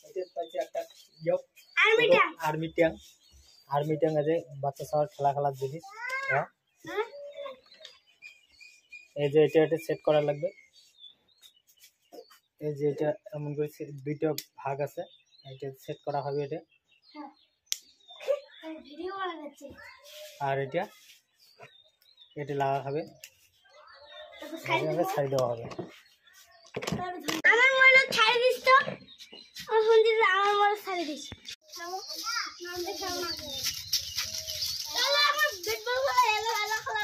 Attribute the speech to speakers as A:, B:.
A: এটা পাইছে একটা ইয়ক আর্মি ট্যাঙ্ক আছে বাচ্চা সবার খেলার জিনিস। হ্যাঁ এই যে এটা সেট করা লাগবে। এই যে এটা এমন করে দুইটা ভাগ আছে, এটা সেট করা হবে এটা। আর এটা লাগা হবে, ছাড়ি দেওয়া হবে।
B: আমার মনে ছাড়ি দিস তো, আমার মনে ছাড়ি দিস। আমার বেট বল খেলা, এলো খেলা